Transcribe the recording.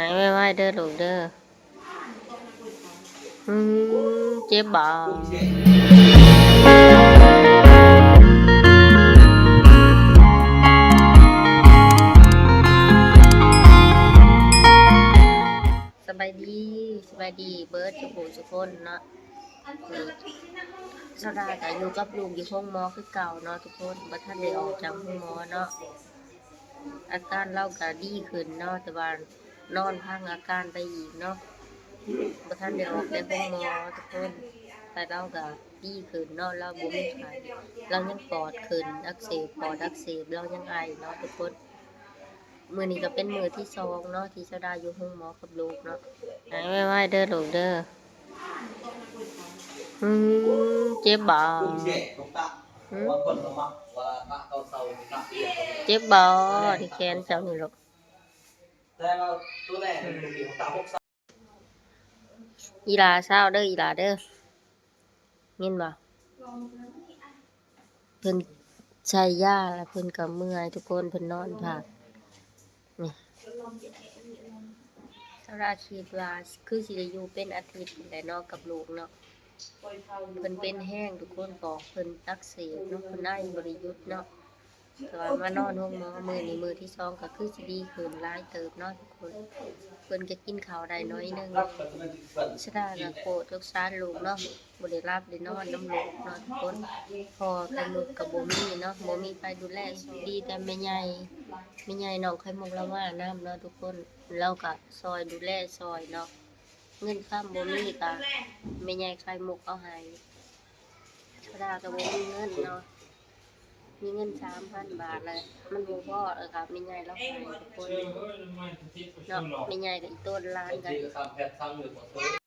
หายไวๆเด้อลูกเด้อเจ็บบ่สบายดีสบายดีเบิร์ดทุกผู้ทุกคนเนาะสดาก็อยู่กับลูกอยู่ห้องหมอคือเก่าเนาะทุกคนบ่ทันได้ออกจากห้องหมอเนาะอาการเราก็ดีขึ้นเนาะแต่ว่านอนพักอาการไปอีกเนาะบ่ทันได้ออกจากห้องหมอทุกคนแต่เราก็ดีขึ้นเนาะเราบ่มีไข้เรายังปอดขึ้นอักเสบปอดอักเสบเรายังไอเนาะทุกคนมื้อนี้ก็เป็นมื้อที่2เนาะที่สดาอยู่ห้องหมอกับลูกเนาะหายไวๆเด้อลูกเด้อเจ็บบ่เจ็บบ่ที่แขนเจ้านี่ลูกอีหลาเศร้าเด้ออีหลาเด้อยินบ่เพิ่นใช้ยาแล้วเพิ่นก็เมื่อยทุกคนเพิ่นนอนพักนี่สาราคิดว่าคือสิได้อยู่เป็นอาทิตย์แหละเนาะกับลูกเนาะเพิ่นเป็นแห้งทุกคนบอกเพิ่นอักเสบเนาะเพิ่นไอบ่ได้หยุดเนาะแต่ว่ามานอนห้องหมอมื้อนี้มื้อที่2ก็คือสิดีขึ้นหลายเติบเนาะทุกคนเพิ่นก็กินข้าวได้น้อยนึงสดาก็โกรธสงสารลูกเนาะบ่ได้หลับได้นอนนำลูกเนาะทุกคนพ่อกับลูกก็บ่มีเนาะบ่มีไผดูแลดีแต่แม่ใหญ่น้องไข่มุกละมานํเนาะทุกคนเราก็ซอยดูแลซอยเนาะเงินค้ำบ่มีก็แม่ใหญ่ไข่มุกเอาให้สดาก็บ่มีเงินเนาะมีเงิน 3,000 บาทเลยมันบ่พอครับแม่ใหญ่เราให้ทุกคนเนาะแม่ใหญ่ก็อีต้นล้านกัน